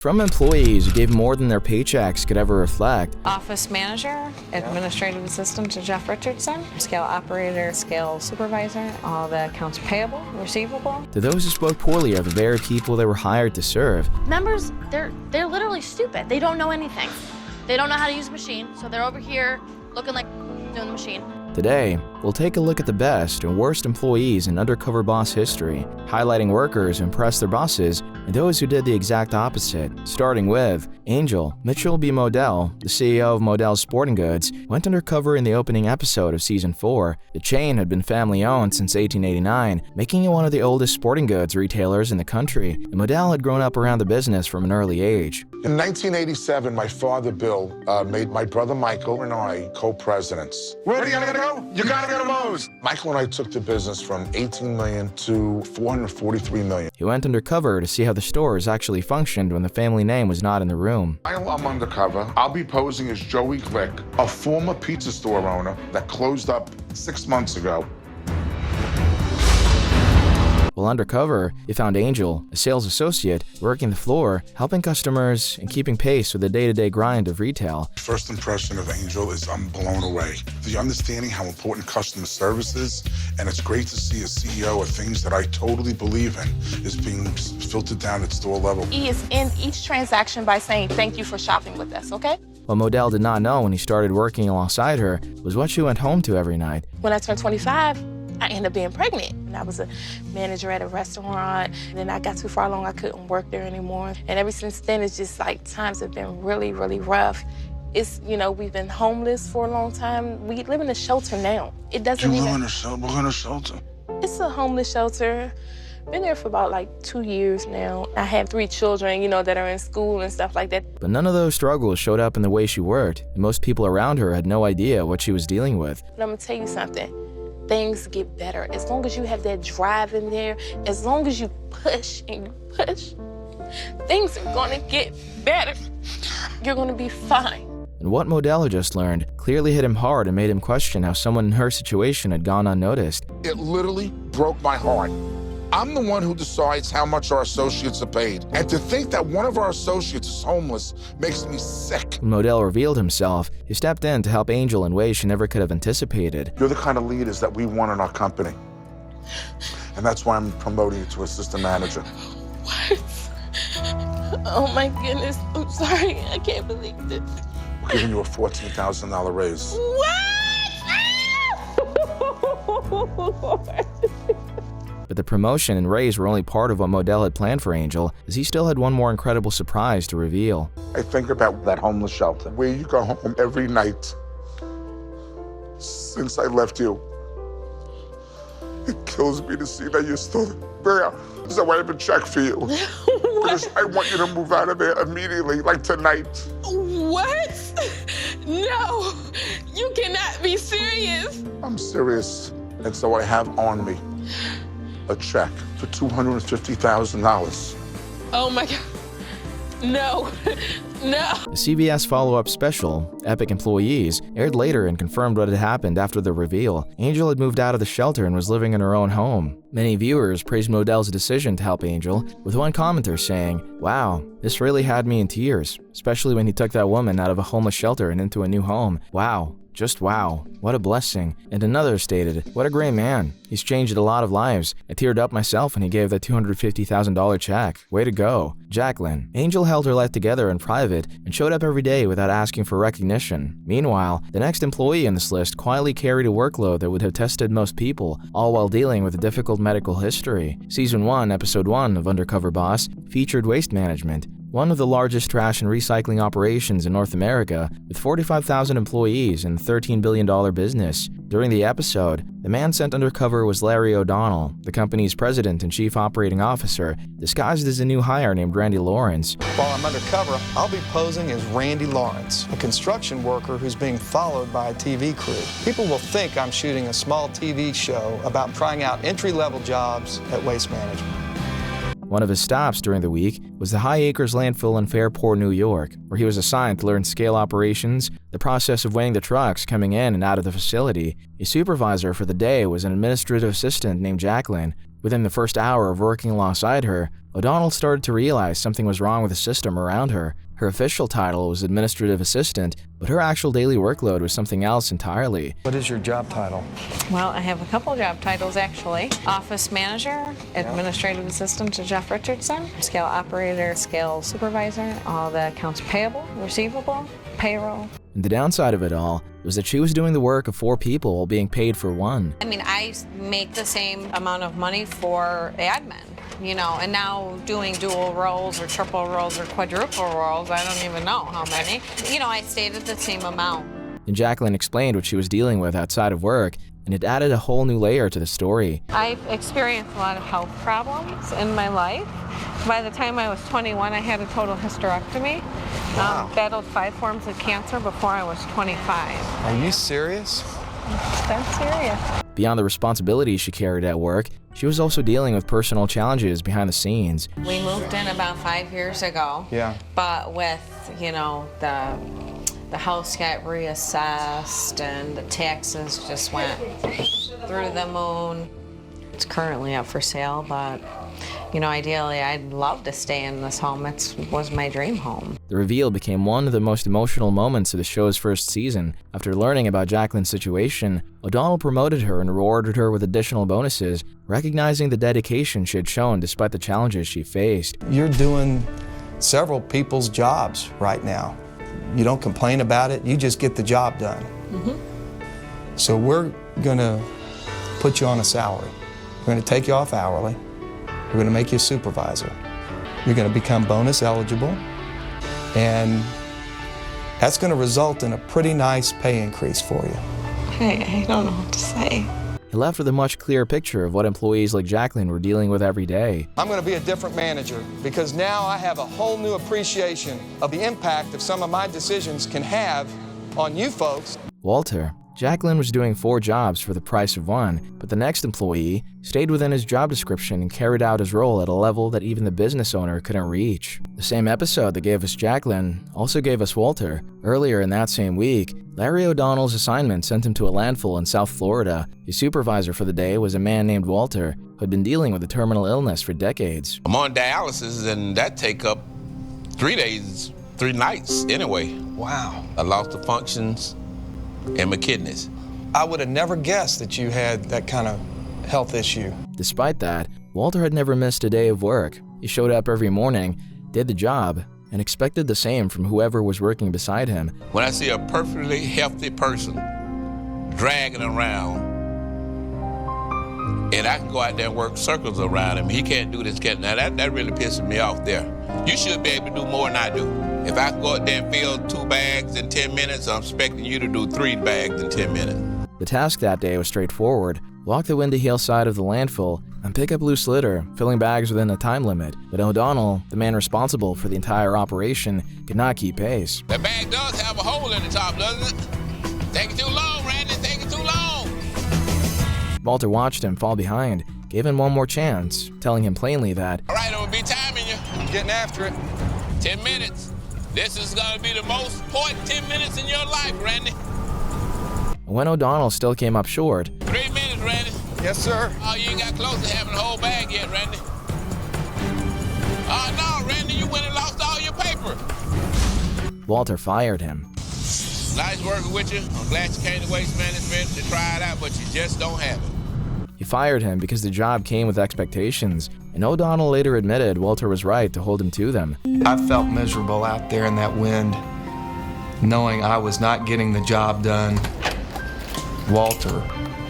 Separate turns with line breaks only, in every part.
From employees who gave more than their paychecks could ever reflect.
Office manager, administrative assistant to Jeff Richardson, scale operator, scale supervisor, all the accounts payable, receivable.
To those who spoke poorly of the very people they were hired to serve.
Members, they're literally stupid. They don't know anything. They don't know how to use a machine, so they're over here looking like doing the machine.
Today, we'll take a look at the best and worst employees in Undercover Boss history, highlighting workers who impressed their bosses and those who did the exact opposite. Starting with Angel Mitchell B. Modell, the CEO of Modell's Sporting Goods, went undercover in the opening episode of Season 4. The chain had been family-owned since 1889, making it one of the oldest sporting goods retailers in the country, and Modell had grown up around the business from an early age.
In 1987, my father, Bill, made my brother Michael and I co-presidents. Where are you gonna go? You gotta go to Moe's. Michael and I took the business from $18 million to $443 million.
He went undercover to see how the stores actually functioned when the family name was not in the room.
While I'm undercover, I'll be posing as Joey Glick, a former pizza store owner that closed up 6 months ago.
While undercover, he found Angel, a sales associate, working the floor, helping customers and keeping pace with the day-to-day grind of retail.
First impression of Angel is I'm blown away. The understanding how important customer service is, and it's great to see a CEO of things that I totally believe in is being filtered down at store level.
He is in each transaction by saying, thank you for shopping with us, okay?
What Modell did not know when he started working alongside her was what she went home to every night.
When I turned 25, I ended up being pregnant. And I was a manager at a restaurant. And then I got too far along, I couldn't work there anymore. And ever since then, it's just like times have been really, really rough. It's, you know, we've been homeless for a long time. We live in a shelter now. It doesn't
You live in a shelter? What kind of shelter?
It's a homeless shelter. Been there for about like 2 years now. I have 3 children, you know, that are in school and stuff like that.
But none of those struggles showed up in the way she worked, and most people around her had no idea what she was dealing with.
But I'm gonna tell you something. Things get better. As long as you have that drive in there, as long as you push and you push, things are gonna get better. You're gonna be fine.
And what Modell had just learned clearly hit him hard and made him question how someone in her situation had gone unnoticed.
It literally broke my heart. I'm the one who decides how much our associates are paid. And to think that one of our associates is homeless makes me sick.
When Modell revealed himself, he stepped in to help Angel in ways she never could have anticipated.
You're the kind of leaders that we want in our company. And that's why I'm promoting you to assistant manager.
What? Oh my goodness, I'm sorry. I can't believe this.
We're giving you a $14,000 raise.
What?
But the promotion and raise were only part of what Modell had planned for Angel, as he still had one more incredible surprise to reveal.
I think about that homeless shelter where you go home every night since I left you. It kills me to see that you're still there. So I have a check for you. Because I want you to move out of there immediately, like tonight.
What? No, you cannot be serious.
I'm serious. And so I have on me a check for $250,000.
Oh my God. No, no.
The CBS follow-up special, Epic Employees, aired later and confirmed what had happened after the reveal. Angel had moved out of the shelter and was living in her own home. Many viewers praised Modell's decision to help Angel, with one commenter saying, "Wow, this really had me in tears, especially when he took that woman out of a homeless shelter and into a new home. Wow. Just wow, what a blessing." And another stated, "What a great man. He's changed a lot of lives. I teared up myself when he gave that $250,000 check. Way to go." Jacqueline. Angel held her life together in private and showed up every day without asking for recognition. Meanwhile, the next employee in this list quietly carried a workload that would have tested most people, all while dealing with a difficult medical history. Season 1, Episode 1 of Undercover Boss featured waste management, one of the largest trash and recycling operations in North America, with 45,000 employees and a $13 billion business. During the episode, the man sent undercover was Larry O'Donnell, the company's president and chief operating officer, disguised as a new hire named Randy Lawrence.
While I'm undercover, I'll be posing as Randy Lawrence, a construction worker who's being followed by a TV crew. People will think I'm shooting a small TV show about trying out entry-level jobs at Waste Management.
One of his stops during the week was the High Acres landfill in Fairport, New York, where he was assigned to learn scale operations, the process of weighing the trucks coming in and out of the facility. His supervisor for the day was an administrative assistant named Jacqueline. Within the first hour of working alongside her, O'Donnell started to realize something was wrong with the system around her. Her official title was administrative assistant, but her actual daily workload was something else entirely.
What is your job title?
Well, I have a couple job titles actually. Office manager, administrative assistant to Jeff Richardson, scale operator, scale supervisor, all the accounts payable, receivable, payroll.
And the downside of it all was that she was doing the work of 4 people while being paid for 1.
I mean, I make the same amount of money for admin, you know, and now doing dual roles or triple roles or quadruple roles, I don't even know how many. You know, I stayed at the same amount.
And Jacqueline explained what she was dealing with outside of work, and it added a whole new layer to the story.
I've experienced a lot of health problems in my life. By the time I was 21, I had a total hysterectomy.
Wow.
Battled 5 forms of cancer before I was 25.
Are you serious?
That's serious.
Beyond the responsibilities she carried at work, she was also dealing with personal challenges behind the scenes.
We moved in about 5 years ago.
Yeah.
But with, you know, the house got reassessed and the taxes just went through the moon. It's currently up for sale, but you know, ideally, I'd love to stay in this home. It was my dream home.
The reveal became one of the most emotional moments of the show's first season. After learning about Jacqueline's situation, O'Donnell promoted her and rewarded her with additional bonuses, recognizing the dedication she had shown despite the challenges she faced.
You're doing several people's jobs right now. You don't complain about it, you just get the job done. So we're gonna put you on a salary. We're gonna take you off hourly. We're going to make you a supervisor. You're going to become bonus eligible, and that's going to result in a pretty nice pay increase for you.
I don't know what to say.
He left with a much clearer picture of what employees like Jacqueline were dealing with every day.
I'm going to be a different manager because now I have a whole new appreciation of the impact that some of my decisions can have on you folks.
Walter. Jacqueline was doing 4 jobs for the price of 1, but the next employee stayed within his job description and carried out his role at a level that even the business owner couldn't reach. The same episode that gave us Jacqueline also gave us Walter. Earlier in that same week, Larry O'Donnell's assignment sent him to a landfill in South Florida. His supervisor for the day was a man named Walter, who had been dealing with a terminal illness for decades.
I'm on dialysis, and that take up 3 days, 3 nights anyway.
Wow.
I lost the functions in my kidneys.
I would have never guessed that you had that kind of health issue.
Despite that, Walter had never missed a day of work. He showed up every morning, did the job, and expected the same from whoever was working beside him.
When I see a perfectly healthy person dragging around, and I can go out there and work circles around him, he can't do this, now that really pisses me off there. You should be able to do more than I do. If I can go out there and fill 2 bags in 10 minutes, I'm expecting you to do 3 bags in 10 minutes.
The task that day was straightforward. Walk the windy hillside of the landfill and pick up loose litter, filling bags within a time limit. But O'Donnell, the man responsible for the entire operation, could not keep pace.
That bag does have a hole in the top, doesn't it? Take it too long, Randy, take it too long.
Walter watched him fall behind, gave him one more chance, telling him plainly that,
All right, I'm gonna be timing you.
I'm getting after it.
10 minutes. This is gonna be the most important 10 minutes in your life, Randy.
and when O'Donnell still came up short,
3 minutes, Randy.
Yes, sir.
Oh, you ain't got close to having the whole bag yet, Randy. Oh, no, Randy, you went and lost all your paper.
Walter fired him.
Nice working with you. I'm glad you came to Waste Management to try it out, but you just don't have it.
He fired him because the job came with expectations, and O'Donnell later admitted Walter was right to hold him to them.
I felt miserable out there in that wind, knowing I was not getting the job done. Walter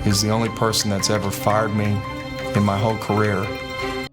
is the only person that's ever fired me in my whole career.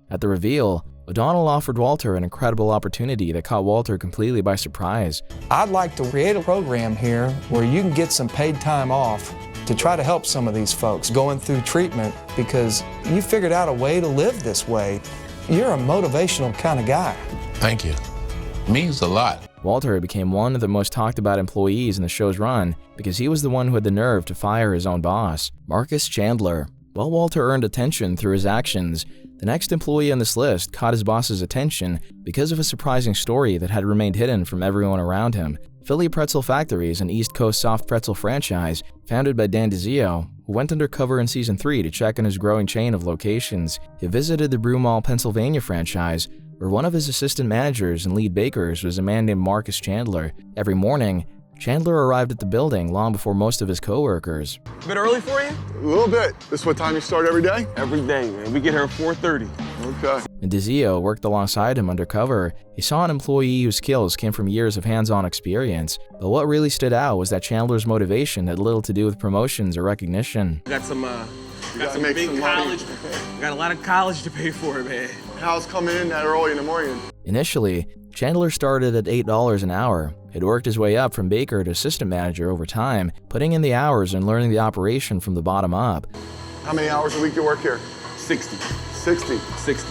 At the reveal, O'Donnell offered Walter an incredible opportunity that caught Walter completely by surprise.
I'd like to create a program here where you can get some paid time off to try to help some of these folks going through treatment because you figured out a way to live this way. You're a motivational kind of guy.
Thank you. It means a lot.
Walter became one of the most talked about employees in the show's run because he was the one who had the nerve to fire his own boss, Marcus Chandler. While Walter earned attention through his actions, the next employee on this list caught his boss's attention because of a surprising story that had remained hidden from everyone around him. Philly Pretzel Factory is an East Coast soft pretzel franchise founded by Dan DiZio, who went undercover in Season 3 to check on his growing chain of locations. He visited the Broomall, Pennsylvania franchise, where one of his assistant managers and lead bakers was a man named Marcus Chandler. Every morning, Chandler arrived at the building long before most of his co-workers.
A bit early for you?
A little bit. This what time you start every day?
Every day, man. We get here at 4:30.
Okay.
And DeZio worked alongside him undercover. He saw an employee whose skills came from years of hands-on experience. But what really stood out was that Chandler's motivation had little to do with promotions or recognition.
Got some
make
big
some
college.
money.
Got a lot of college to pay for, man.
How's coming in that early in the morning?
Initially, Chandler started at $8 an hour. He'd worked his way up from baker to assistant manager over time, putting in the hours and learning the operation from the bottom up.
How many hours a week do you work here?
60.
60.
60.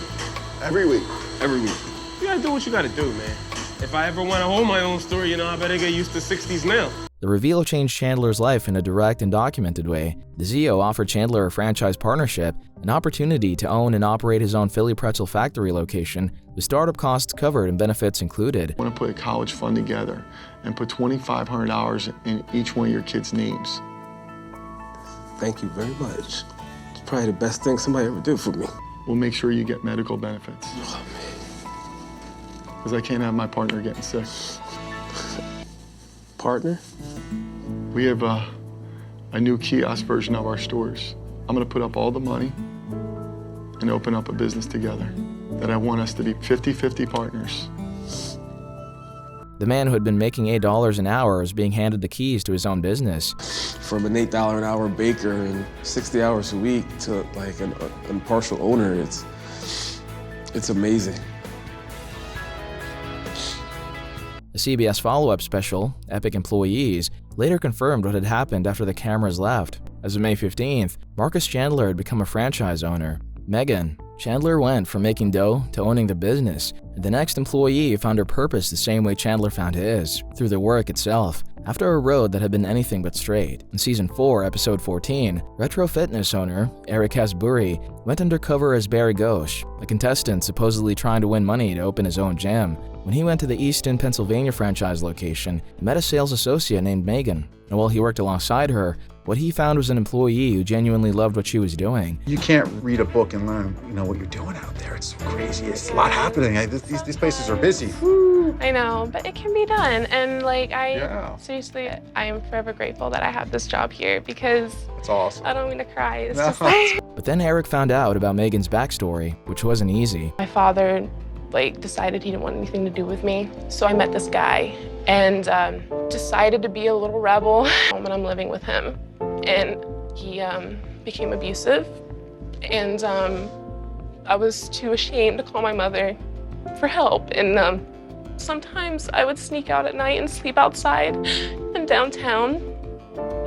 Every week.
Every week. You gotta do what you gotta do, man. If I ever want to hold my own store, you know, I better get used to 60s now.
The reveal changed Chandler's life in a direct and documented way. DeZio offered Chandler a franchise partnership, an opportunity to own and operate his own Philly pretzel factory location, with startup costs covered and benefits included.
I want to put a college fund together and put $2,500 in each one of your kids' names.
Thank you very much. It's probably the best thing somebody ever did for me.
We'll make sure you get medical benefits.
Oh, man.
Because I can't have my partner getting sick.
Partner?
We have a new kiosk version of our stores. I'm going to put up all the money and open up a business together that I want us to be 50-50 partners.
The man who had been making $8 an hour was being handed the keys to his own business.
From an $8 an hour baker and 60 hours a week to like an partial owner, it's amazing.
The CBS follow-up special, Epic Employees, later confirmed what had happened after the cameras left. As of May 15th, Marcus Chandler had become a franchise owner. Megan, Chandler went from making dough to owning the business, and the next employee found her purpose the same way Chandler found his, through the work itself. After a road that had been anything but straight, in Season 4, Episode 14, retro fitness owner Eric Hasbury went undercover as Barry Ghosh, a contestant supposedly trying to win money to open his own gym. When he went to the Easton, Pennsylvania franchise location, he met a sales associate named Megan, and while he worked alongside her, what he found was an employee who genuinely loved what she was doing.
You can't read a book and learn, what you're doing out there. It's so crazy. It's a lot happening. These places are busy.
I know, but it can be done. And seriously, I am forever grateful that I have this job here because
It's awesome.
I don't mean to cry. It's just like
But then Eric found out about Megan's backstory, which wasn't easy.
my father decided he didn't want anything to do with me. So I met this guy and decided to be a little rebel. And I'm living with him. And he became abusive. And I was too ashamed to call my mother for help. And sometimes I would sneak out at night and sleep outside in downtown.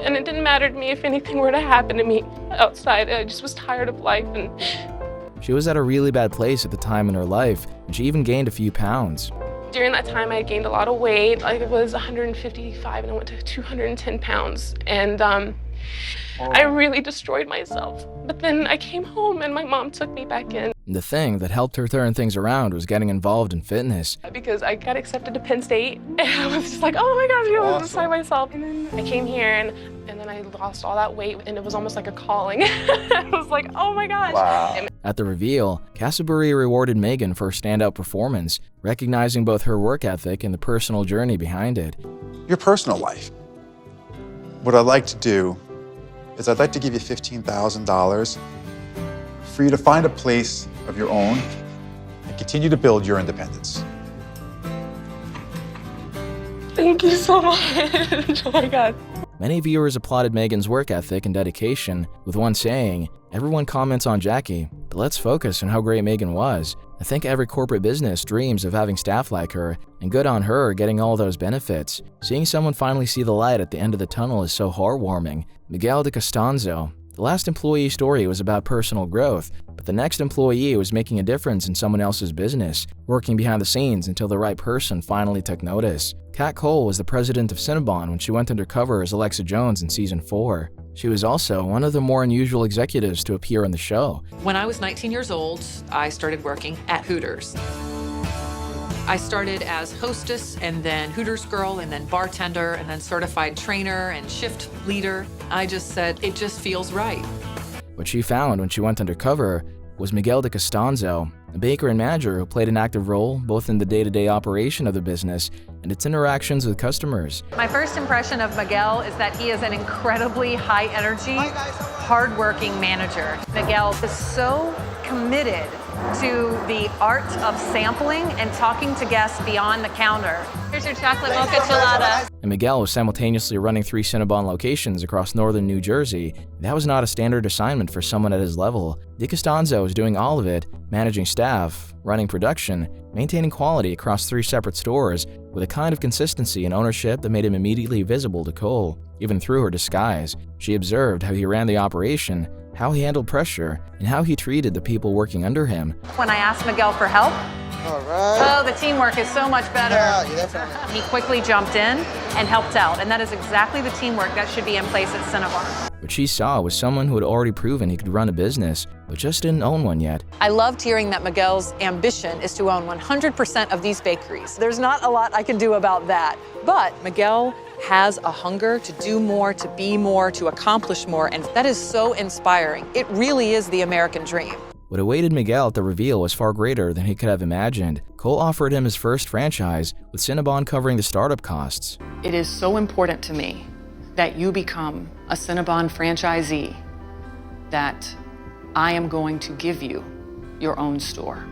And it didn't matter to me if anything were to happen to me outside. I just was tired of life. And
She was at a really bad place at the time in her life, and she even gained a few pounds.
during that time, I gained a lot of weight. I was 155 and I went to 210 pounds. And I really destroyed myself. But then I came home and my mom took me back in.
The thing that helped her turn things around was getting involved in fitness.
Because I got accepted to Penn State and I was just like, oh my gosh, I was beside myself. And then I came here and then I lost all that weight and it was almost like a calling. I was like, oh my gosh.
Wow.
At the reveal, Casaburi rewarded Megan for her standout performance, recognizing both her work ethic and the personal journey behind it.
Your personal life. What I'd like to do is I'd like to give you $15,000 for you to find a place of your own and continue to build your independence.
Thank you so much. Oh my God.
Many viewers applauded Megan's work ethic and dedication, with one saying, "Everyone comments on Jackie, but let's focus on how great Megan was. I think every corporate business dreams of having staff like her, and good on her getting all those benefits. Seeing someone finally see the light at the end of the tunnel is so heartwarming." Miguel de Costanzo. The last employee story was about personal growth, but the next employee was making a difference in someone else's business, working behind the scenes until the right person finally took notice. Kat Cole was the president of Cinnabon when she went undercover as Alexa Jones in Season 4. She was also one of the more unusual executives to appear on the show.
When I was 19 years old, I started working at Hooters. I started as hostess and then Hooters girl and then bartender and then certified trainer and shift leader. I just said, it just feels right.
What she found when she went undercover was Miguel de Costanzo, a baker and manager who played an active role both in the day-to-day operation of the business and its interactions with customers.
My first impression of Miguel is that he is an incredibly high-energy, hard-working manager. Miguel is so committed to the art of sampling and talking to guests beyond the counter.
Here's your chocolate mocha gelato.
And Miguel was simultaneously running 3 Cinnabon locations across northern New Jersey. That was not a standard assignment for someone at his level. De Costanzo was doing all of it, managing staff, running production, maintaining quality across 3 separate stores, with a kind of consistency and ownership that made him immediately visible to Cole. Even through her disguise, she observed how he ran the operation, how he handled pressure, and how he treated the people working under him.
When I asked Miguel for help,
all right.
Oh, the teamwork is so much better.
Yeah, definitely.
He quickly jumped in and helped out, and that is exactly the teamwork that should be in place at Cinnabon.
What she saw was someone who had already proven he could run a business, but just didn't own one yet.
I loved hearing that Miguel's ambition is to own 100% of these bakeries. There's not a lot I can do about that, but Miguel has a hunger to do more, to be more, to accomplish more, and that is so inspiring. It really is the American dream.
What awaited Miguel at the reveal was far greater than he could have imagined. Cole offered him his first franchise, with Cinnabon covering the startup costs.
It is so important to me that you become a Cinnabon franchisee, that I am going to give you your own store.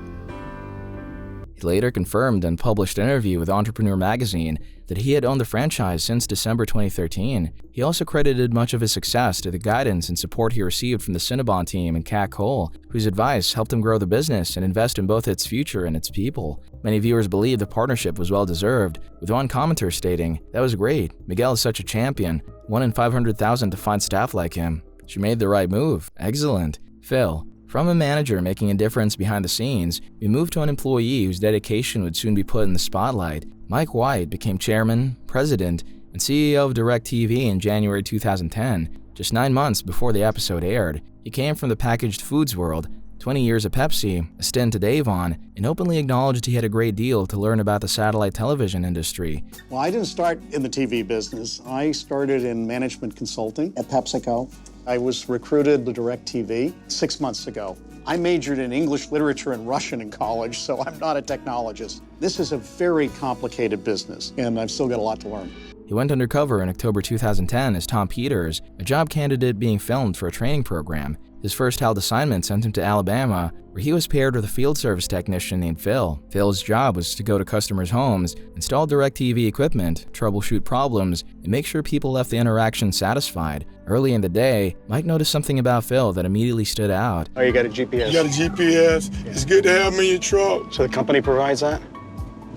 He later confirmed in a published interview with Entrepreneur magazine that he had owned the franchise since December 2013. He also credited much of his success to the guidance and support he received from the Cinnabon team and Kat Cole, whose advice helped him grow the business and invest in both its future and its people. Many viewers believe the partnership was well-deserved, with one commenter stating, "That was great. Miguel is such a champion. 1 in 500,000 to find staff like him. She made the right move. Excellent." Phil. From a manager making a difference behind the scenes, we moved to an employee whose dedication would soon be put in the spotlight. Mike White became chairman, president, and CEO of DirecTV in January 2010, just 9 months before the episode aired. He came from the packaged foods world, 20 years at Pepsi, a stint at Avon, and openly acknowledged he had a great deal to learn about the satellite television industry.
Well, I didn't start in the TV business. I started in management consulting at PepsiCo. I was recruited to DirecTV 6 months ago. I majored in English literature and Russian in college, so I'm not a technologist. This is a very complicated business, and I've still got a lot to learn.
He went undercover in October 2010 as Tom Peters, a job candidate being filmed for a training program. His first held assignment sent him to Alabama, where he was paired with a field service technician named Phil. Phil's job was to go to customers' homes, install DirecTV equipment, troubleshoot problems, and make sure people left the interaction satisfied. Early in the day, Mike noticed something about Phil that immediately stood out.
Oh, you got a GPS?
You got a GPS? Yeah. It's good to have them in your truck.
So the company provides that?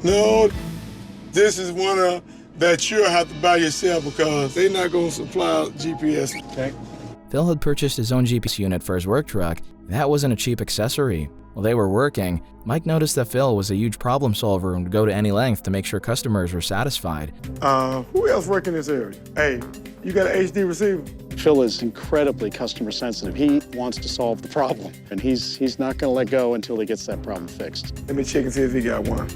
No, this is one that you'll have to buy yourself because they're not going to supply GPS.
Okay.
Phil had purchased his own GPS unit for his work truck. That wasn't a cheap accessory. While they were working, Mike noticed that Phil was a huge problem solver and would go to any length to make sure customers were satisfied.
Who else work in this area? Hey, you got an HD receiver?
Phil is incredibly customer sensitive. He wants to solve the problem, and he's not going to let go until he gets that problem fixed.
Let me check and see if he got one.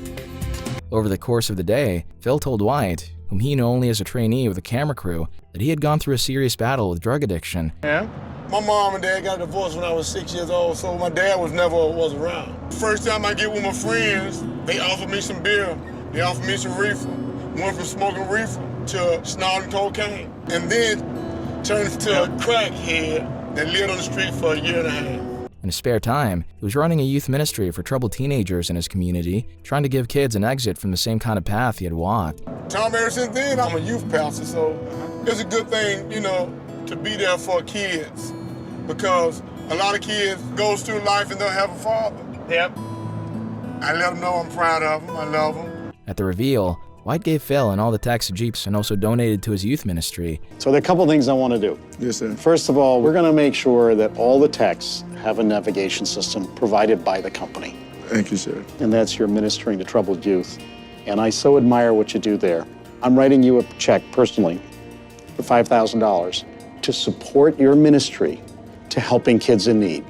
Over the course of the day, Phil told White, whom he knew only as a trainee with a camera crew, that he had gone through a serious battle with drug addiction.
Yeah? My mom and dad got divorced when I was 6 years old, so my dad was around. First time I get with my friends, they offered me some beer, they offered me some reefer. Went from smoking reefer to snorting cocaine, and then turned into a crackhead that lived on the street for a year and a half.
In his spare time, he was running a youth ministry for troubled teenagers in his community, trying to give kids an exit from the same kind of path he had walked.
Tom, ever since then, I'm a youth pastor, so it's a good thing, to be there for kids, because a lot of kids goes through life and don't have a father.
Yep.
I let them know I'm proud of them, I love them.
At the reveal, White gave Phil and all the techs Jeeps and also donated to his youth ministry.
So there are a couple things I want to do.
Yes, sir.
First of all, we're going to make sure that all the techs have a navigation system provided by the company.
Thank you, sir.
And that's your ministering to troubled youth. And I so admire what you do there. I'm writing you a check personally for $5,000 to support your ministry to helping kids in need.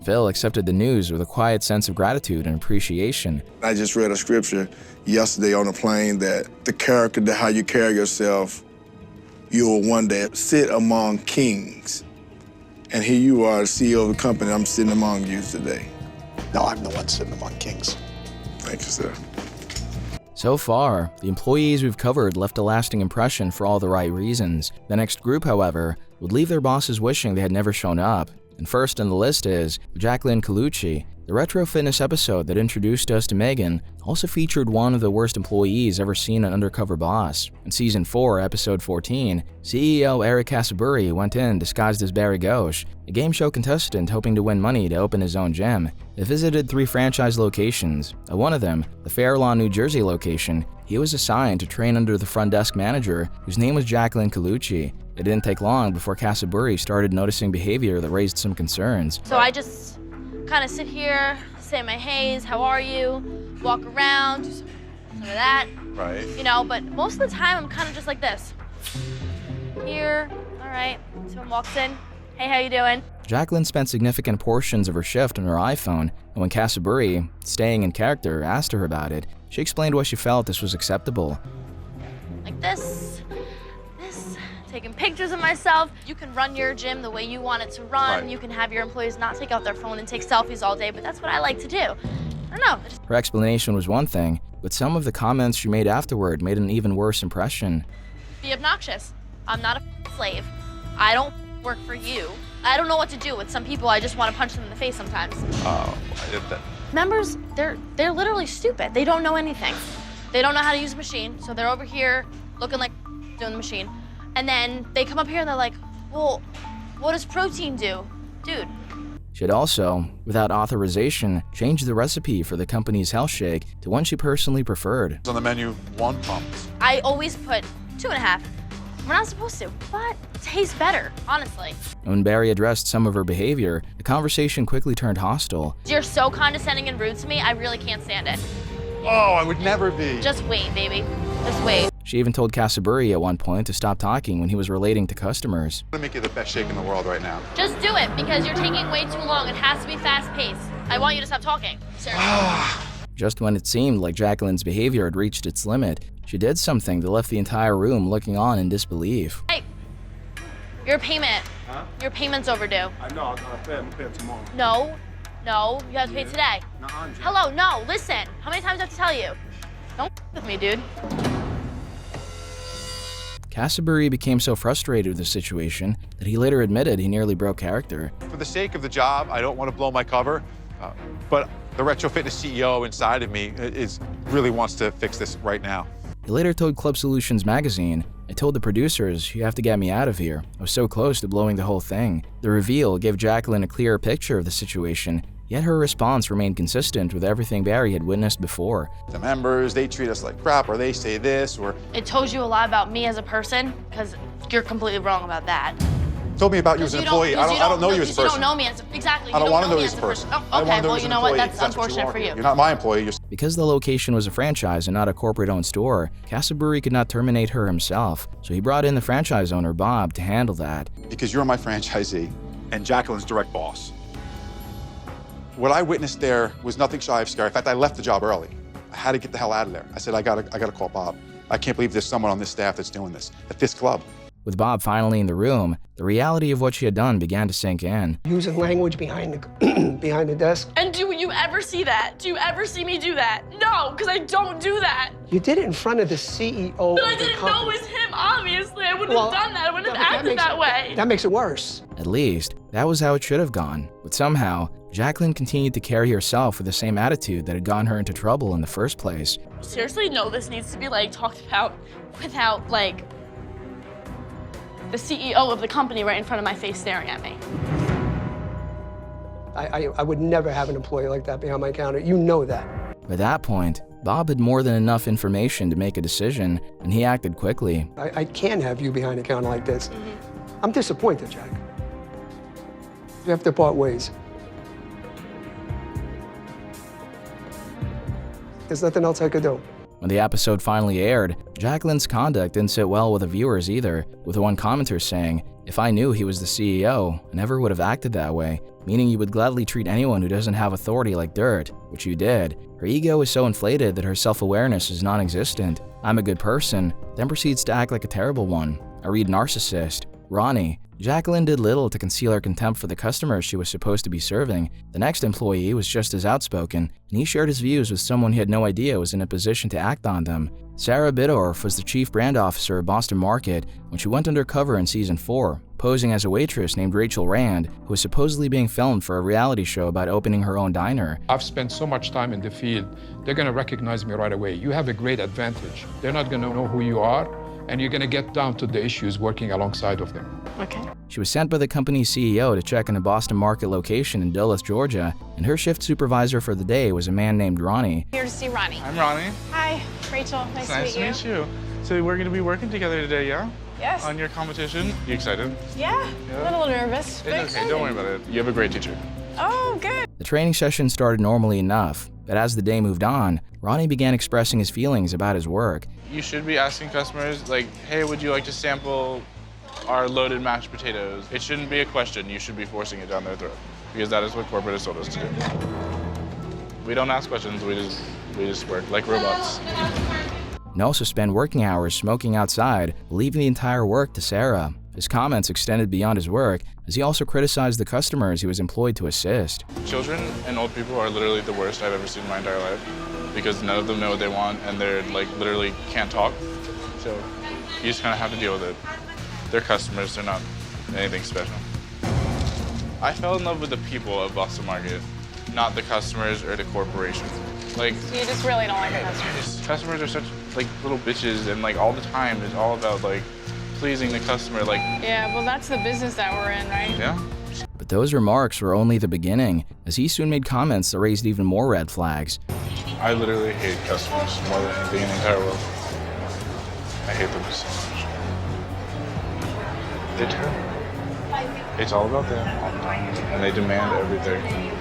Phil accepted the news with a quiet sense of gratitude and appreciation.
I just read a scripture yesterday on the plane that the character, that how you carry yourself, you will one day sit among kings. And here you are, the CEO of the company. I'm sitting among you today.
No, I'm the one sitting among kings.
Thank you, sir.
So far, the employees we've covered left a lasting impression for all the right reasons. The next group, however, would leave their bosses wishing they had never shown up. And first on the list is Jacqueline Colucci. The retro fitness episode that introduced us to Megan also featured one of the worst employees ever seen on Undercover Boss. In Season 4, Episode 14, CEO Eric Casaburi went in disguised as Barry Ghosh, a game show contestant hoping to win money to open his own gym. They visited 3 franchise locations. At one of them, the Fair Lawn, New Jersey location, he was assigned to train under the front desk manager, whose name was Jacqueline Colucci. It didn't take long before Casaburi started noticing behavior that raised some concerns.
So I just kind of sit here, say my heys, how are you, walk around, do some of that.
Right.
You know, but most of the time I'm kind of just like this. Here, all right, someone walks in, hey, how you doing?
Jacqueline spent significant portions of her shift on her iPhone, and when Casaburi, staying in character, asked her about it, she explained why she felt this was acceptable.
Like this, taking pictures of myself. You can run your gym the way you want it to run.
Right.
You can have your employees not take out their phone and take selfies all day, but that's what I like to do. I don't know.
Her explanation was one thing, but some of the comments she made afterward made an even worse impression.
Be obnoxious. I'm not a slave. I don't work for you. I don't know what to do with some people. I just want to punch them in the face sometimes.
Oh, I did that.
Members, they're literally stupid. They don't know anything. They don't know how to use a machine, so they're over here looking like doing the machine. And then they come up here and they're like, well, what does protein do? Dude.
She had also, without authorization, changed the recipe for the company's health shake to one she personally preferred.
On the menu, 1 pump.
I always put 2.5. We're not supposed to, but it tastes better, honestly.
When Barry addressed some of her behavior, the conversation quickly turned hostile.
You're so condescending and rude to me, I really can't stand it.
Oh, I would never be.
Just wait, baby. Just wait.
She even told Casaburi at one point to stop talking when he was relating to customers.
I'm gonna make you the best shake in the world right now.
Just do it, because you're taking way too long. It has to be fast-paced. I want you to stop talking. Seriously.
Just when it seemed like Jacqueline's behavior had reached its limit, she did something that left the entire room looking on in disbelief.
Hey, your payment.
Huh?
Your payment's overdue.
I know, I'm gonna pay it tomorrow.
No, you have to pay today. Hello, no, listen. How many times do I have to tell you? Don't with me, dude.
Casaburi became so frustrated with the situation that he later admitted he nearly broke character.
For the sake of the job, I don't want to blow my cover, but the retro fitness CEO inside of me really wants to fix this right now.
He later told Club Solutions magazine, "I told the producers, you have to get me out of here. I was so close to blowing the whole thing." The reveal gave Jacqueline a clearer picture of the situation, yet her response remained consistent with everything Barry had witnessed before.
The members, they treat us like crap, or they say this, or...
It tells you a lot about me as a person, because you're completely wrong about that.
Told me about you as an employee. I don't know you as a person.
You don't know me as exactly.
I don't want to know
me
you as a person.
Oh, okay, well, you know what? That's unfortunate for you.
You're not my employee.
Because the location was a franchise and not a corporate-owned store, Casaburi could not terminate her himself, so he brought in the franchise owner, Bob, to handle that.
Because you're my franchisee and Jacqueline's direct boss. What I witnessed there was nothing shy of scary. In fact, I left the job early. I had to get the hell out of there. I said, I gotta call Bob. I can't believe there's someone on this staff that's doing this at this club.
With Bob finally in the room, the reality of what she had done began to sink in.
Using language behind the desk.
And do you ever see that? Do you ever see me do that? No, because I don't do that.
You did it in front of the CEO
But I
of the
didn't
company.
know it was him, obviously. I wouldn't have done that. I wouldn't have acted that way.
That makes it worse.
At least, that was how it should have gone. But somehow, Jacqueline continued to carry herself with the same attitude that had gotten her into trouble in the first place.
Seriously, no, this needs to be, like, talked about without, like, the CEO of the company right in front of my face staring at me.
I would never have an employee like that behind my counter. You know that.
By that point, Bob had more than enough information to make a decision, and he acted quickly.
I can't have you behind a counter like this. I'm disappointed, Jack. You have to part ways. There's nothing else I could do.
When the episode finally aired, Jacqueline's conduct didn't sit well with the viewers either, with one commenter saying, "If I knew he was the CEO, I never would have acted that way," meaning you would gladly treat anyone who doesn't have authority like dirt, which you did. Her ego is so inflated that her self-awareness is non-existent. "I'm a good person," then proceeds to act like a terrible one. I read narcissist. Ronnie. Jacqueline did little to conceal her contempt for the customers she was supposed to be serving. The next employee was just as outspoken, and he shared his views with someone he had no idea was in a position to act on them. Sarah Biddorf was the chief brand officer of Boston Market when she went undercover in season 4, posing as a waitress named Rachel Rand, who was supposedly being filmed for a reality show about opening her own diner.
"I've spent so much time in the field, they're going to recognize me right away. You have a great advantage. They're not going to know who you are, and you're going to get down to the issues working alongside of them."
Okay.
She was sent by the company's CEO to check in a Boston Market location in Dulles, Georgia, and her shift supervisor for the day was a man named Ronnie.
Here to see Ronnie.
I'm Ronnie.
Hi, Rachel. Nice
to meet you. So we're going to be working together today, yeah?
Yes.
On your competition. You excited?
Yeah, a little nervous.
It's okay, don't worry about it. You have a great teacher.
Oh, good.
The training session started normally enough, but as the day moved on, Ronnie began expressing his feelings about his work.
You should be asking customers, like, hey, would you like to sample our loaded mashed potatoes? It shouldn't be a question. You should be forcing it down their throat, because that is what corporate has told us to do. We don't ask questions, we just work like robots.
And also spend working hours smoking outside, leaving the entire work to Sarah. His comments extended beyond his work, as he also criticized the customers he was employed to assist.
Children and old people are literally the worst I've ever seen in my entire life, because none of them know what they want, and they're like literally can't talk. So you just kind of have to deal with it. They're customers, they're not anything special. I fell in love with the people of Boston Market, not the customers or the corporation. Like,
So you just really don't like the customers?
Customers are such like little bitches, and like all the time is all about like pleasing the customer. Like,
Yeah, well, that's the business that we're in, right?
yeah.
But those remarks were only the beginning, as he soon made comments that raised even more red flags.
I literally hate customers more than anything in the entire world. I hate them so much. They're terrible. It's all about them all the time, and they demand everything.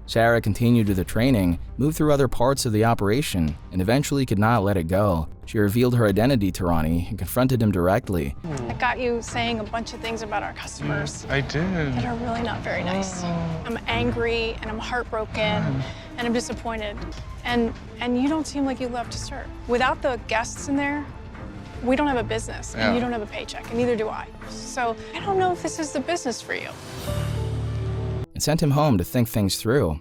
Sarah continued with the training, moved through other parts of the operation, and eventually could not let it go. She revealed her identity to Ronnie and confronted him directly.
I got you saying a bunch of things about our customers
I did.
that are really not very nice. I'm angry, and I'm heartbroken, and I'm disappointed. And you don't seem like you love to serve. Without the guests in there, we don't have a business, and you don't have a paycheck, and neither do I. So I don't know if this is the business for you.
And sent him home to think things through.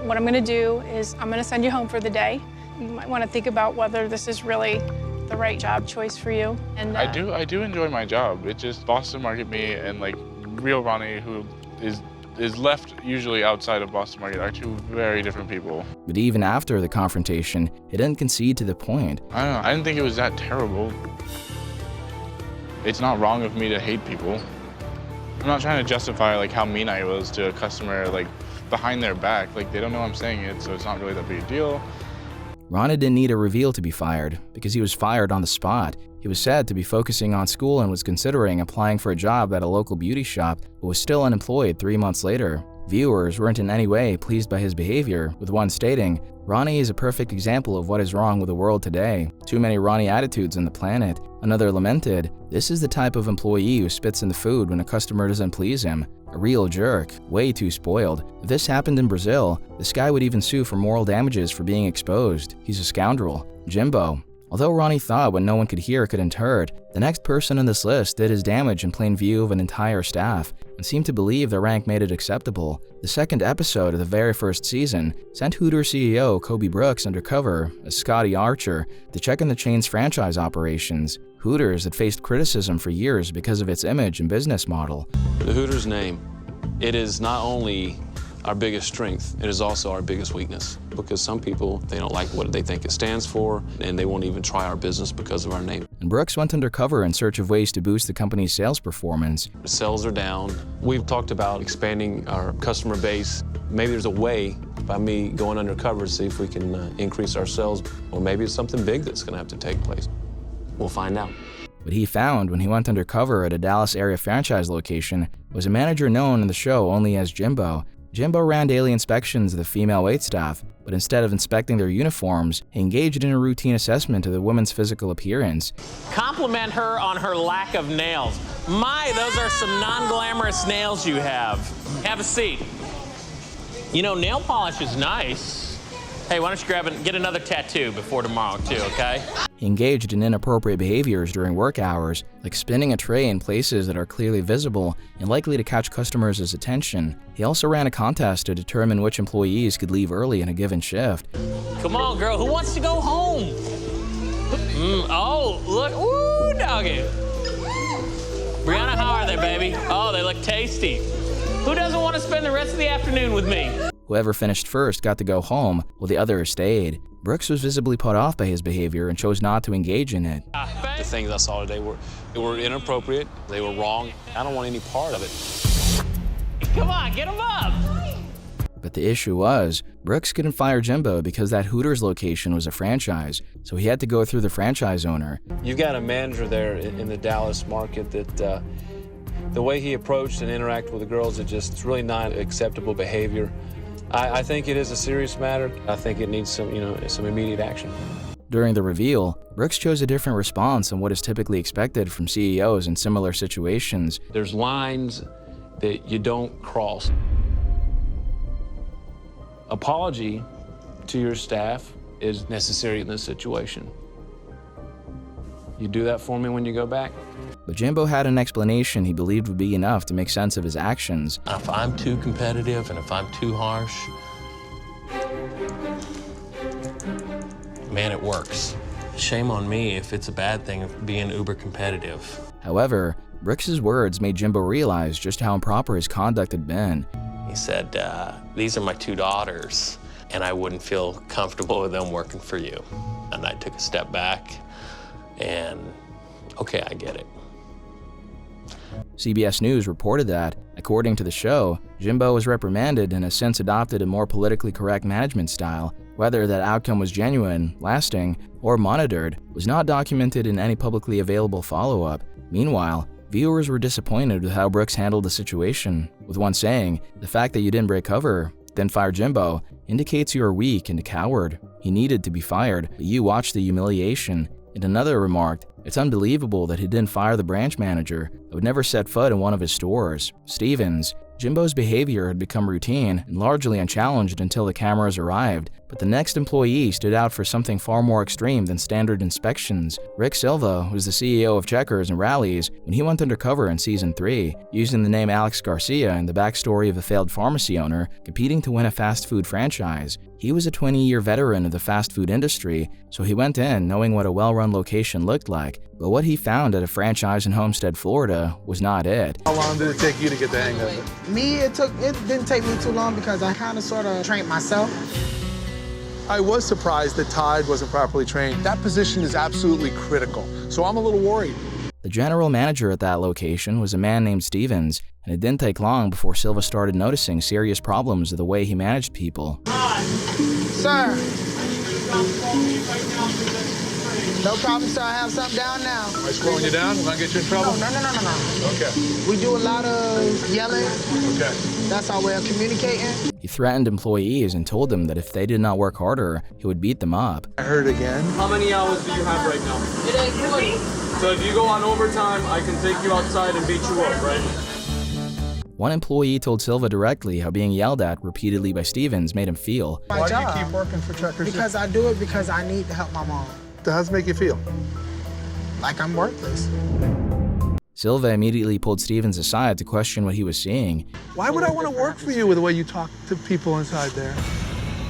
What I'm gonna do is I'm gonna send you home for the day. You might wanna think about whether this is really the right job choice for you. And
I do enjoy my job. It just Boston Market me and like real Ronnie, who is left usually outside of Boston Market, are two very different people.
But even after the confrontation, he didn't concede to the point.
I don't know, I didn't think it was that terrible. It's not wrong of me to hate people. I'm not trying to justify like how mean I was to a customer like behind their back. Like they don't know I'm saying it, so it's not really that big a deal.
Ronnie didn't need a reveal to be fired, because he was fired on the spot. He was said to be focusing on school and was considering applying for a job at a local beauty shop, but was still unemployed 3 months later. Viewers weren't in any way pleased by his behavior, with one stating, "Ronnie is a perfect example of what is wrong with the world today. Too many Ronnie attitudes on the planet." Another lamented, "This is the type of employee who spits in the food when a customer doesn't please him. A real jerk, way too spoiled. If this happened in Brazil, this guy would even sue for moral damages for being exposed. He's a scoundrel." Jimbo. Although Ronnie thought what no one could hear couldn't hurt, the next person on this list did his damage in plain view of an entire staff, and seemed to believe their rank made it acceptable. The second episode of the very first season sent Hooters CEO Kobe Brooks undercover as Scotty Archer to check in the chain's franchise operations. Hooters had faced criticism for years because of its image and business model.
The Hooters name, it is not only our biggest strength, it is also our biggest weakness, because some people, they don't like what they think it stands for, and they won't even try our business because of our name.
And Brooks went undercover in search of ways to boost the company's sales performance.
The sales are down. We've talked about expanding our customer base. Maybe there's a way by me going undercover to see if we can increase our sales, or maybe it's something big that's gonna have to take place. We'll find out.
What he found when he went undercover at a Dallas area franchise location was a manager known in the show only as Jimbo. Jimbo ran daily inspections of the female waitstaff, but instead of inspecting their uniforms, he engaged in a routine assessment of the woman's physical appearance.
Compliment her on her lack of nails. My, those are some non-glamorous nails you have. Have a seat. You know, nail polish is nice. Hey, why don't you grab and get another tattoo before tomorrow, too, okay?
He engaged in inappropriate behaviors during work hours, like spinning a tray in places that are clearly visible and likely to catch customers' attention. He also ran a contest to determine which employees could leave early in a given shift.
Come on, girl, who wants to go home? Oh, look, ooh, doggy. Brianna, how are they, baby? Oh, they look tasty. Who doesn't want to spend the rest of the afternoon with me?
Whoever finished first got to go home, while the others stayed. Brooks was visibly put off by his behavior and chose not to engage in it.
The things I saw today were inappropriate. They were wrong. I don't want any part of it.
Come on, get them up.
But the issue was, Brooks couldn't fire Jimbo because that Hooters location was a franchise, so he had to go through the franchise owner.
You've got a manager there in the Dallas market that the way he approached and interacted with the girls is just really not acceptable behavior. I think it is a serious matter. I think it needs some immediate action.
During the reveal, Brooks chose a different response than what is typically expected from CEOs in similar situations.
There's lines that you don't cross. Apology to your staff is necessary in this situation. You do that for me when you go back?
But Jimbo had an explanation he believed would be enough to make sense of his actions.
If I'm too competitive and if I'm too harsh, man, it works. Shame on me if it's a bad thing of being uber competitive.
However, Brooks's words made Jimbo realize just how improper his conduct had been.
He said, these are my two daughters, and I wouldn't feel comfortable with them working for you. And I took a step back, and okay, I get it.
CBS News reported that, according to the show, Jimbo was reprimanded and has since adopted a more politically correct management style. Whether that outcome was genuine, lasting, or monitored was not documented in any publicly available follow-up. Meanwhile, viewers were disappointed with how Brooks handled the situation, with one saying, "The fact that you didn't break cover, then fire Jimbo, indicates you are weak and a coward. He needed to be fired, but you watched the humiliation." And another remarked, "It's unbelievable that he didn't fire the branch manager that would never set foot in one of his stores." Stevens, Jimbo's behavior had become routine and largely unchallenged until the cameras arrived, but the next employee stood out for something far more extreme than standard inspections. Rick Silva was the CEO of Checkers and Rallies when he went undercover in Season 3, using the name Alex Garcia and the backstory of a failed pharmacy owner competing to win a fast food franchise. He was a 20-year veteran of the fast food industry, so he went in knowing what a well-run location looked like. But what he found at a franchise in Homestead, Florida was not it.
How long did it take you to get the hang of it?
Me, it didn't take me too long because I kind of sort of trained myself.
I was surprised that Todd wasn't properly trained. That position is absolutely critical, so I'm a little worried.
The general manager at that location was a man named Stevens, and it didn't take long before Silva started noticing serious problems with the way he managed people.
Sir. No problem, sir. I have something down now.
Am I slowing you down? Am I get you in trouble?
No.
Okay.
We do a lot of yelling.
Okay.
That's our way of communicating.
He threatened employees and told them that if they did not work harder, he would beat them up.
I heard again.
How many hours do you have right now? So if you go on overtime, I can take you outside and beat you up, right?
One employee told Silva directly how being yelled at repeatedly by Stevens made him feel.
Why do you keep working for Checkers?
Because I do it because I need to help my mom.
How does it make you feel?
Like I'm worthless.
Silva immediately pulled Stevens aside to question what he was seeing.
Why would I want to work for you with the way you talk to people inside there?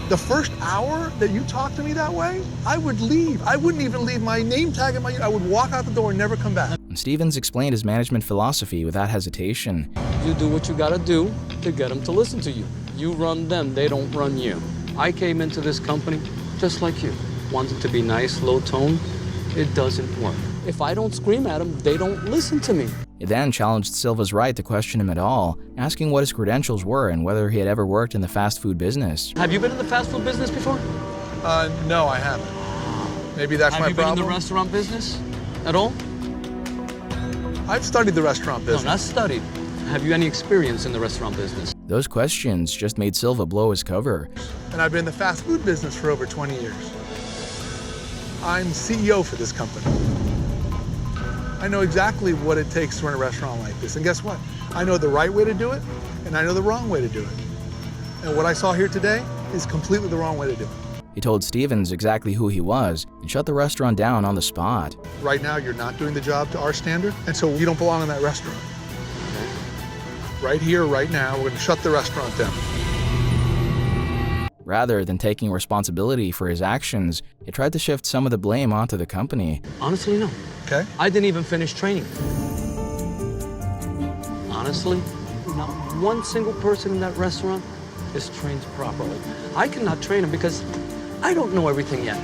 The first hour that you talk to me that way, I would leave. I wouldn't even leave my name tag in I would walk out the door and never come back.
And Stevens explained his management philosophy without hesitation.
You do what you gotta do to get them to listen to you. You run them, they don't run you. I came into this company just like you. Wanted to be nice, low tone. It doesn't work. If I don't scream at them, they don't listen to me.
He then challenged Silva's right to question him at all, asking what his credentials were and whether he had ever worked in the fast food business.
Have you been in the fast food business before?
No, I haven't. Maybe that's my problem.
Have you been in the restaurant business at all?
I've studied the restaurant business.
No, not studied. Have you any experience in the restaurant business?
Those questions just made Silva blow his cover.
And I've been in the fast food business for over 20 years. I'm CEO for this company. I know exactly what it takes to run a restaurant like this. And guess what? I know the right way to do it, and I know the wrong way to do it. And what I saw here today is completely the wrong way to do it.
He told Stevens exactly who he was and shut the restaurant down on the spot.
Right now, you're not doing the job to our standard, and so you don't belong in that restaurant. Right here, right now, we're going to shut the restaurant down.
Rather than taking responsibility for his actions, he tried to shift some of the blame onto the company.
Honestly, no.
Okay.
I didn't even finish training. Honestly, not one single person in that restaurant is trained properly. I cannot train them because I don't know everything yet.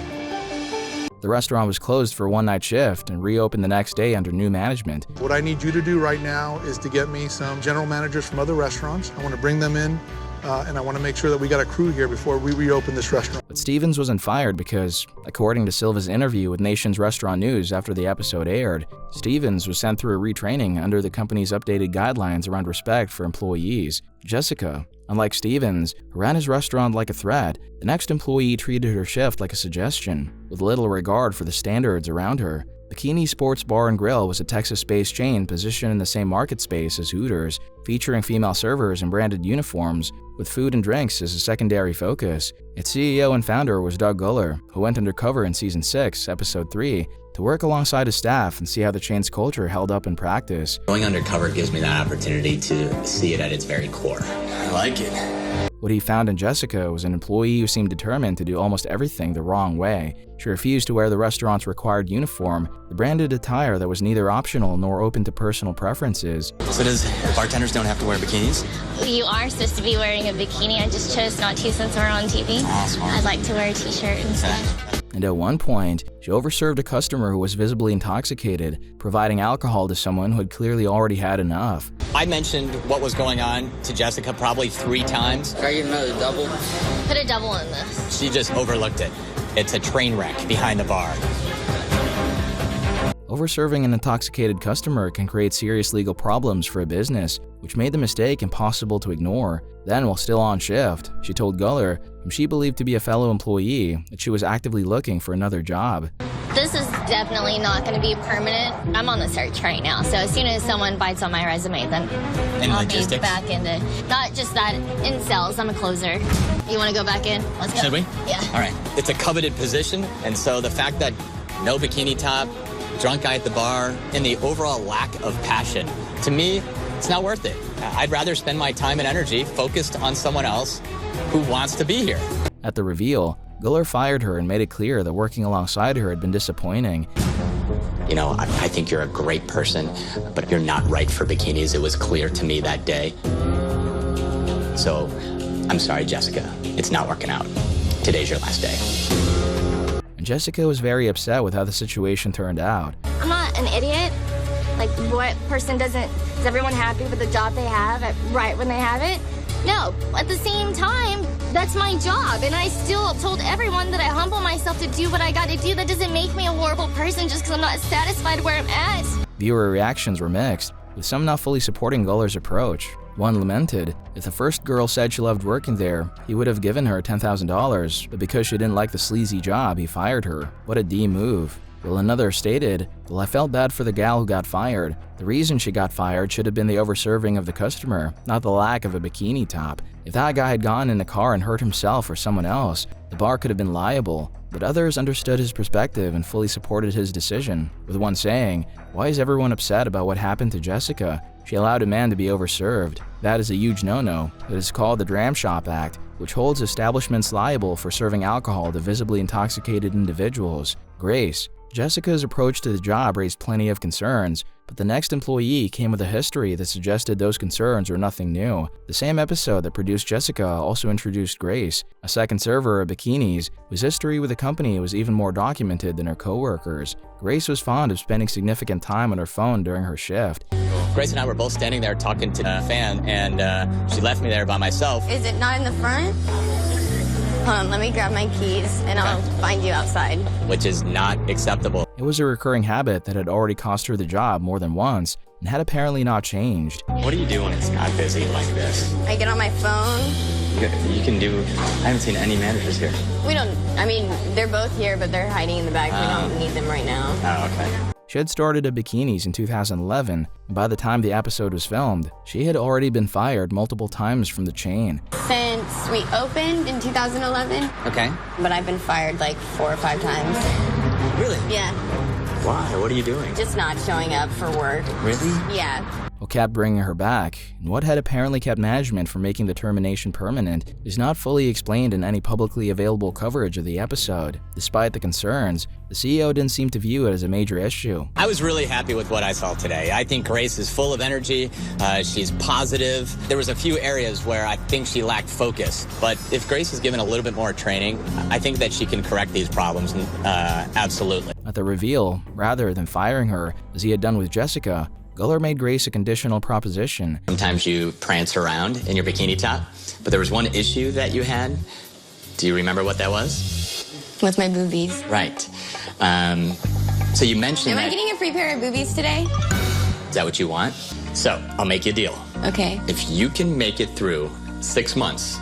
The restaurant was closed for a one-night shift and reopened the next day under new management.
What I need you to do right now is to get me some general managers from other restaurants. I want to bring them in, and I want to make sure that we got a crew here before we reopen this restaurant.
But Stevens wasn't fired because, according to Silva's interview with Nation's Restaurant News after the episode aired, Stevens was sent through a retraining under the company's updated guidelines around respect for employees. Jessica, unlike Stevens, who ran his restaurant like a threat, the next employee treated her shift like a suggestion, with little regard for the standards around her. Bikini Sports Bar and Grill was a Texas-based chain positioned in the same market space as Hooters, featuring female servers in branded uniforms, with food and drinks as a secondary focus. Its CEO and founder was Doug Guller, who went undercover in Season 6, Episode 3, to work alongside his staff and see how the chain's culture held up in practice.
Going undercover gives me that opportunity to see it at its very core. I like it.
What he found in Jessica was an employee who seemed determined to do almost everything the wrong way. She refused to wear the restaurant's required uniform, the branded attire that was neither optional nor open to personal preferences.
So does bartenders don't have to wear bikinis?
You are supposed to be wearing a bikini. I just chose not to since we're on TV. I'd like to wear a t-shirt instead.
And at one point, she overserved a customer who was visibly intoxicated, providing alcohol to someone who had clearly already had enough.
I mentioned what was going on to Jessica probably 3 times. Can I get another double?
Put a double in this.
She just overlooked it. It's a train wreck behind the bar.
Overserving an intoxicated customer can create serious legal problems for a business, which made the mistake impossible to ignore. Then, while still on shift, she told Guller, whom she believed to be a fellow employee, that she was actively looking for another job.
This is definitely not going to be permanent. I'm on the search right now, so as soon as someone bites on my resume, then I'll be back into, not just that, in sales. I'm a closer. You want to go back in? Let's go.
Should we?
Yeah.
All right. It's a coveted position, and so the fact that no bikini top, drunk guy at the bar, and the overall lack of passion, to me, it's not worth it. I'd rather spend my time and energy focused on someone else who wants to be here.
At the reveal, Guller fired her and made it clear that working alongside her had been disappointing.
You know, I think you're a great person, but you're not right for bikinis. It was clear to me that day. So, I'm sorry, Jessica. It's not working out. Today's your last day.
And Jessica was very upset with how the situation turned out.
I'm not an idiot. Like, what person doesn't, is everyone happy with the job they have right when they have it? No, at the same time, that's my job, and I still told everyone that I humble myself to do what I got to do. That doesn't make me a horrible person just because I'm not satisfied where I'm at.
Viewer reactions were mixed, with some not fully supporting Guller's approach. One lamented, if the first girl said she loved working there, he would have given her $10,000, but because she didn't like the sleazy job, he fired her. What a D move. While another stated, well, I felt bad for the gal who got fired. The reason she got fired should have been the overserving of the customer, not the lack of a bikini top. If that guy had gone in the car and hurt himself or someone else, the bar could have been liable. But others understood his perspective and fully supported his decision, with one saying, why is everyone upset about what happened to Jessica? She allowed a man to be overserved. That is a huge no-no. It is called the Dram Shop Act, which holds establishments liable for serving alcohol to visibly intoxicated individuals. Grace. Jessica's approach to the job raised plenty of concerns, but the next employee came with a history that suggested those concerns were nothing new. The same episode that produced Jessica also introduced Grace, a second server of bikinis, whose history with the company was even more documented than her co-workers. Grace was fond of spending significant time on her phone during her shift.
Grace and I were both standing there talking to a fan, and she left me there by myself.
Is it not in the front? Hold on, let me grab my keys and I'll find you outside.
Which is not acceptable.
It was a recurring habit that had already cost her the job more than once, and had apparently not changed.
What do you do when it's not busy like this?
I get on my phone.
You can do, I haven't seen any managers here.
We don't, I mean, they're both here, but they're hiding in the back. We don't need them right now.
Oh, okay.
She had started at Bikinis in 2011, and by the time the episode was filmed, she had already been fired multiple times from the chain.
Since we opened in 2011.
Okay.
But I've been fired like 4 or 5 times.
Really?
Yeah.
Why? What are you doing?
Just not showing up for work.
Really?
Yeah.
What kept bringing her back, and what had apparently kept management from making the termination permanent, is not fully explained in any publicly available coverage of the episode. Despite the concerns, the CEO didn't seem to view it as a major issue.
I was really happy with what I saw today. I think Grace is full of energy. She's positive. There was a few areas where I think she lacked focus, but if Grace is given a little bit more training, I think that she can correct these problems, absolutely.
At the reveal, rather than firing her, as he had done with Jessica, Guller made Grace a conditional proposition.
Sometimes you prance around in your bikini top, but there was one issue that you had. Do you remember what that was?
With my boobies.
Right. So you mentioned
Am I getting a free pair of boobies today?
Is that what you want? So I'll make you a deal.
Okay.
If you can make it through 6 months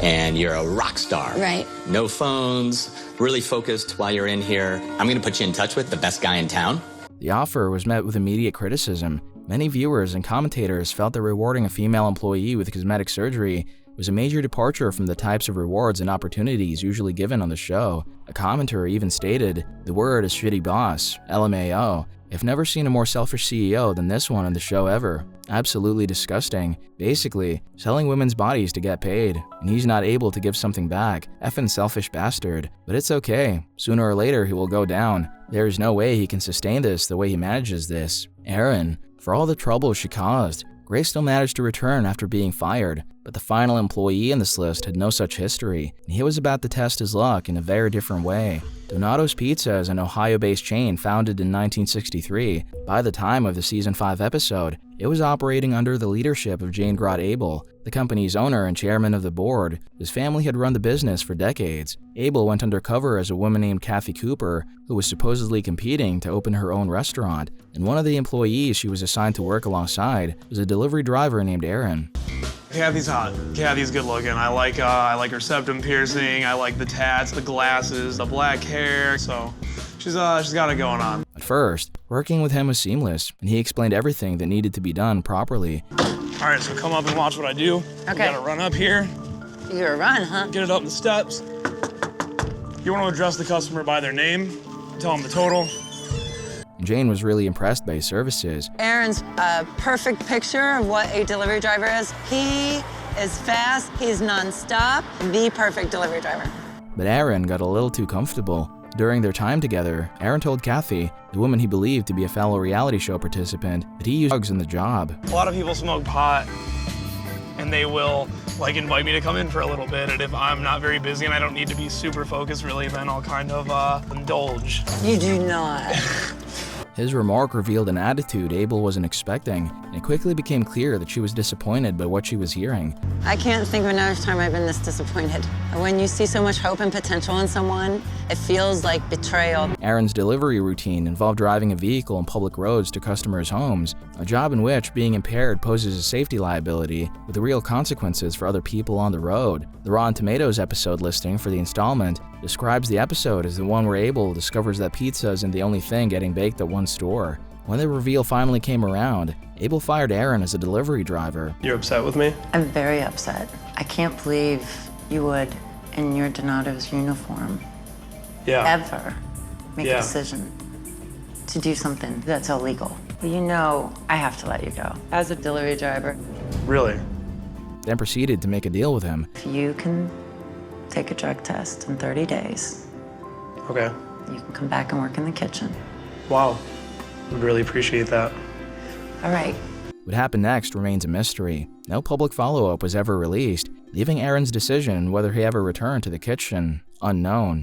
and you're a rock star.
Right.
No phones, really focused while you're in here, I'm going to put you in touch with the best guy in town.
The offer was met with immediate criticism. Many viewers and commentators felt that rewarding a female employee with cosmetic surgery was a major departure from the types of rewards and opportunities usually given on the show. A commenter even stated, "The word is shitty boss, LMAO. I've never seen a more selfish CEO than this one on the show ever. Absolutely disgusting. Basically, selling women's bodies to get paid, and he's not able to give something back. Effing selfish bastard. But it's okay. Sooner or later he will go down. There is no way he can sustain this the way he manages this." Erin, for all the trouble she caused, Grace still managed to return after being fired, but the final employee in this list had no such history, and he was about to test his luck in a very different way. Donato's Pizza is an Ohio-based chain founded in 1963. By the time of the Season 5 episode, it was operating under the leadership of Jane Grott Abel, the company's owner and chairman of the board. His family had run the business for decades. Abel went undercover as a woman named Kathy Cooper, who was supposedly competing to open her own restaurant, and one of the employees she was assigned to work alongside was a delivery driver named Erin.
Kathy's hot. Kathy's good looking. I like her septum piercing. I like the tats, the glasses, the black hair. So she's got it going on.
At first, working with him was seamless, and he explained everything that needed to be done properly.
All right, so come up and watch what I do.
Okay.
You gotta run up here.
You gotta run, huh?
Get it up the steps. You want to address the customer by their name. Tell them the total.
Jane was really impressed by his services.
Aaron's a perfect picture of what a delivery driver is. He is fast, he's nonstop, the perfect delivery driver.
But Aaron got a little too comfortable. During their time together, Aaron told Kathy, the woman he believed to be a fellow reality show participant, that he used drugs in the job.
A lot of people smoke pot, and they will invite me to come in for a little bit, and if I'm not very busy and I don't need to be super focused really, then I'll kind of indulge.
You do not.
His remark revealed an attitude Abel wasn't expecting, and it quickly became clear that she was disappointed by what she was hearing.
I can't think of another time I've been this disappointed. When you see so much hope and potential in someone, it feels like betrayal.
Aaron's delivery routine involved driving a vehicle on public roads to customers' homes, a job in which being impaired poses a safety liability with real consequences for other people on the road. The Rotten Tomatoes episode listing for the installment describes the episode as the one where Abel discovers that pizza isn't the only thing getting baked at one store. When the reveal finally came around, Abel fired Aaron as a delivery driver.
You're upset with me?
I'm very upset. I can't believe you would, in your Donato's uniform, ever make a decision to do something that's illegal. But you know I have to let you go as a delivery driver.
Really?
Then proceeded to make a deal with him.
If you can take a drug test in 30 days,
okay,
you can come back and work in the kitchen.
Wow. Would really appreciate that.
All right.
What happened next remains a mystery. No public follow-up was ever released, leaving Aaron's decision whether he ever returned to the kitchen unknown.